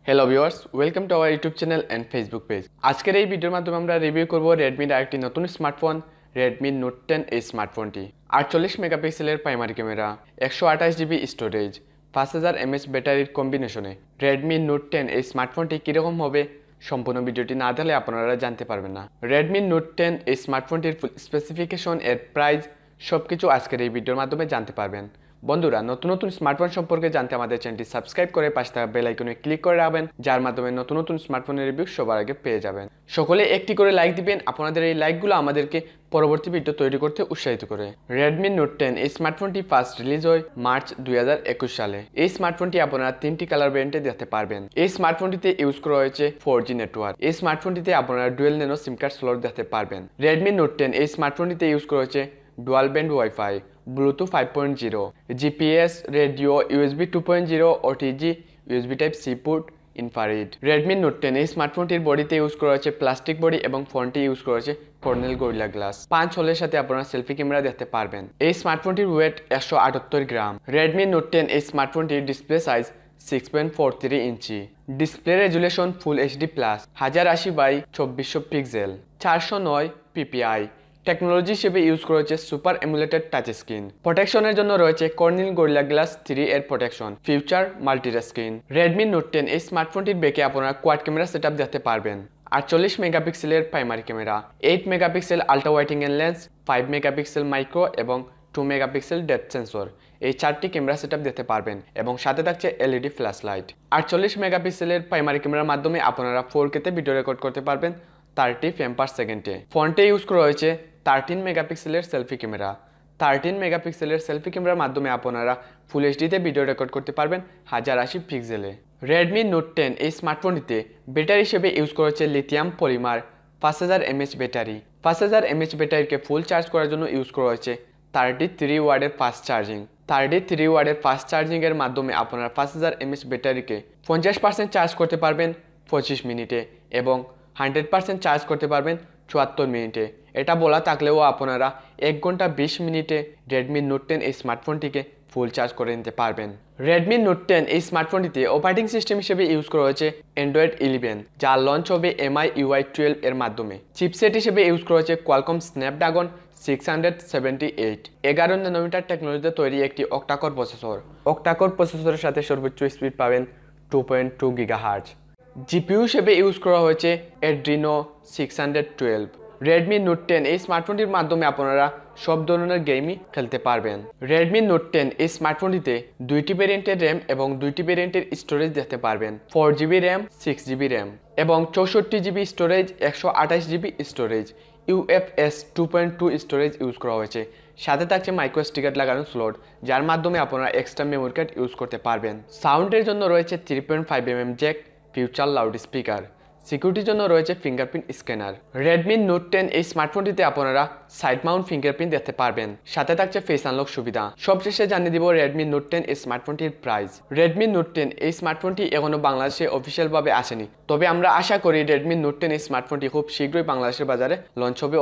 Hello viewers, welcome to our YouTube channel and Facebook page. আজকের এই ভিডিওর মাধ্যমে আমরা রিভিউ করব রেডমির আরেকটি নতুন স্মার্টফোন রেডমি নোট 10 এই স্মার্টফোনটি 48 মেগাপিক্সেলের primary camera, 128 GB storage, 5000 mAh ব্যাটারির কম্বিনেশনে রেডমি নোট 10 এই স্মার্টফোনটি কীরকম হবে সম্পূর্ণ ভিডিওটি না দেখলে আপনারা জানতে পারবেন না। রেডমি নোট 10 এই স্মার্টফোনটির স্পেসিফিকেশন, এর প্রাইস সবকিছু আজকের এই ভিডিওর মাধ্যমে জানতে পারবেন। বন্ধুরা, নতুন নতুন স্মার্টফোন সম্পর্কে জানতে আমাদের চ্যানেলটি সাবস্ক্রাইব করে পাশে থাকা বেল আইকনে ক্লিক করে রাখবেন, যার মাধ্যমে নতুন নতুন স্মার্টফোনের রিভিউ সবার আগে পেয়ে যাবেন। সকলে একটি করে লাইক দিবেন, আপনাদের এই লাইকগুলো আমাদেরকে পরবর্তী ভিডিও তৈরি করতে উৎসাহিত করে। রেডমি নোট 10 এই স্মার্টফোনটি ফার্স্ট রিলিজ হয় মার্চ 2021 সালে। এই স্মার্টফোনটি আপনারা তিনটি কালার ভ্যারিয়েন্টে দেখতে পারবেন। এই স্মার্টফোনটিতে ইউজ করা হয়েছে 4G নেটওয়ার্ক। এই স্মার্টফোনটিতে আপনারা ডুয়েল ন্যানো সিম কার্ড স্লট দেখতে পারবেন। রেডমি নোট 10 এই স্মার্টফোনটিতে ইউজ করা হয়েছে dual band wifi, Bluetooth 5.0, GPS, radio, USB 2.0, OTG, USB type C port, infrared. Redmi note 10 এই স্মার্টফোনটির বডিতে ইউজ করা হয়েছে প্লাস্টিক বডি এবং ফোনটি ইউজ করা হয়েছে কর্নেল গরিলা গ্লাস। 5 হোলের সাথে আপনারা সেলফি ক্যামেরা দেখতে পারবেন। এই স্মার্টফোনটির ওয়েট 178 গ্রাম। রেডমি নোট 10 এই স্মার্টফোনটির display size 6.43 inch. Display resolution full HD plus, 1080 by 2400 pixel, 409 PPI. Technology হিসেবে ইউজ করা হয়েছে সুপার এমুলেটেড টাচ স্ক্রিন। প্রোটেকশনের জন্য রয়েছে কর্নিল গরিলা গ্লাস 3 এর protection, future মাল্টিটা screen. Redmi note 10 এই স্মার্টফোনটির ব্যাকে আপনারা কোয়াড ক্যামেরা সেটআপ দেখতে পারবেন। 48 মেগাপিক্সেলের primary camera, 8 megapixel ultra wide angle lens, 5 megapixel micro এবং 2 মেগাপিক্সেল ডেপথ সেন্সর। এই 4টি ক্যামেরা সেটআপ দেখতে পারবেন এবং সাথে থাকছে এলইডি ফ্ল্যাশ লাইট। 48 মেগাপিক্সেলের প্রাইমারি ক্যামেরার মাধ্যমে আপনারা 4K তে ভিডিও রেকর্ড করতে পারবেন 30 ফ্রেম পার সেকেন্ডে। ফ্রন্টে ইউজ করা হয়েছে 13 মেগাপিক্সেলের সেলফি ক্যামেরা। 13 মেগাপিক্সেলের সেলফি ক্যামেরার মাধ্যমে আপনারা ফুল এইচডিতে ভিডিও রেকর্ড করতে পারবেন 1080 পিক্সেলে। রেডমি নোট 10 এই স্মার্টফোনটিতে ব্যাটারি হিসেবে ইউজ করা হচ্ছে lithium polymer 5000 mAh battery. 5000 mAh ব্যাটারিকে full charge করার জন্য ইউজ করা হয়েছে 33 ওয়াটের ফাস্ট চার্জিং। 33 ওয়াটের ফাস্ট চার্জিংয়ের মাধ্যমে আপনারা 5000 mAh ব্যাটারিকে 50% চার্জ করতে পারবেন 25 মিনিটে এবং 100% চার্জ করতে পারবেন 74 মিনিটে। এটা বলা থাকলেও আপনারা 1 ঘন্টা 20 মিনিটে রেডমি নোট 10 এই স্মার্টফোনটিকে ফুল চার্জ করে নিতে পারবেন। রেডমি নোট 10 এই স্মার্টফোনটিতে অপারেটিং সিস্টেম হিসেবে ইউজ করা হয়েছে অ্যান্ড্রয়েড 11, যা লঞ্চ হবে MIUI 12 এর মাধ্যমে। চিপসেট হিসেবে ইউজ করা হয়েছে কোয়ালকম স্ন্যাপড্রাগন 678, 11 ন্যানোমিটার টেকনোলজিতে তৈরি একটি অক্টাকোর প্রসেসর। অক্টাকোর প্রসেসরের সাথে সর্বোচ্চ স্পিড পাবেন 2.2 গিগাহার্টজ। জিপিইউ হিসেবে ইউজ করা হয়েছে Adreno 612। রেডমি নোট 10 এই স্মার্টফোনটির মাধ্যমে আপনারা সব ধরনের গেমই খেলতে পারবেন। রেডমি নোট 10 এই স্মার্টফোনটিতে 2টি ভেরিয়েন্টের র্যাম এবং 2টি ভেরিয়েন্টের স্টোরেজ দেখতে পারবেন। 4GB র্যাম, 6GB র্যাম এবং 64GB storage, 128GB storage. UFS 2.2 storage use করা হয়েছে। সাথে থাকছে মাইক্রো এসডি কার্ড লাগানো স্লট, যার মাধ্যমে আপনারা এক্সট্রা মেমোরি কার্ড ইউজ করতে পারবেন। সাউন্ডের জন্য রয়েছে 3.5mm Jack, future loud speaker. সিকিউরিটির জন্য রয়েছে ফিঙ্গারপ্রিন্ট স্ক্যানার। রেডমি নোট 10 এই স্মার্টফোনটিতে আপনারা সাইড মাউন্ট ফিঙ্গারপ্রিন্ট দেখতে পারবেন। সাথে থাকছে ফেস আনলক সুবিধা। সবশেষে জানিয়ে দিব রেডমি নোট 10 এই স্মার্টফোনটির প্রাইস। রেডমি নোট 10 এই স্মার্টফোনটি এখনো বাংলাদেশে অফিসিয়ালভাবে আসেনি, তবে আমরা আশা করি রেডমি নোট 10 এই স্মার্টফোনটি খুব শীঘ্রই বাংলাদেশের বাজারে লঞ্চ হবে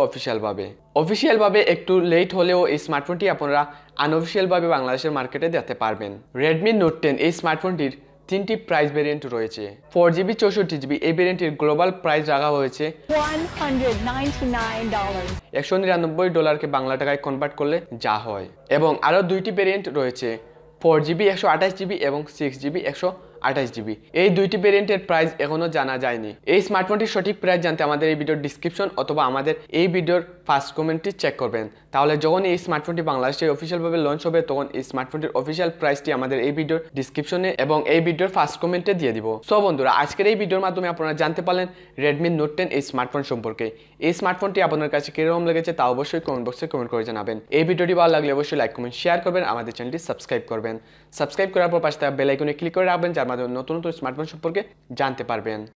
অফিসিয়ালভাবে একটু লেট হলেও এই স্মার্টফোনটি আপনারা আনঅফিসিয়ালভাবে বাংলাদেশের মার্কেটে দেখতে পারবেন। রেডমি নোট 10 এই স্মার্টফোনটির 3টি প্রাইস ভেরিয়েন্ট রয়েছে। 4GB 64GB এই ভেরিয়েন্টের গ্লোবাল প্রাইস রাখা হয়েছে $199। বাংলা টাকায় কনভার্ট করলে যা হয়। এবং আরও 2টি ভেরিয়েন্ট রয়েছে, 4GB 128GB এবং 6GB 128GB। এই 2টি ভেরিয়েন্টের প্রাইস এখনো জানা যায়নি। এই স্মার্টফোনটির সঠিক প্রাইস জানতে আমাদের এই ভিডিওর ডিসক্রিপশন অথবা আমাদের এই ভিডিওর ফার্স্ট কমেন্টটি চেক করবেন। তাহলে যখন এই স্মার্টফোনটি বাংলাদেশে অফিসিয়ালভাবে লঞ্চ হবে তখন এই স্মার্টফোনটির অফিসিয়াল প্রাইসটি আমাদের এই ভিডিওর ডিসক্রিপশনে এবং এই ভিডিওর ফার্স্ট কমেন্টে দিয়ে দিব। সো বন্ধুরা, আজকের এই ভিডিওর মাধ্যমে আপনারা জানতে পারলেন রেডমি নোট 10 এই স্মার্টফোন সম্পর্কে। এই স্মার্টফোনটি আপনার কাছে কিরকম লেগেছে তা অবশ্যই কমেন্ট বক্সে কমেন্ট করে জানাবেন। এই ভিডিওটি ভালো লাগলে অবশ্যই লাইক, কমেন্ট, শেয়ার করবেন। আমাদের চ্যানেলটি সাবস্ক্রাইব করবেন। সাবস্ক্রাইব করার পর পাশে থাকা বেল আইকনে ক্লিক করে রাখবেন, যার মাধ্যমে নতুন নতুন স্মার্টফোন সম্পর্কে জানতে পারবেন।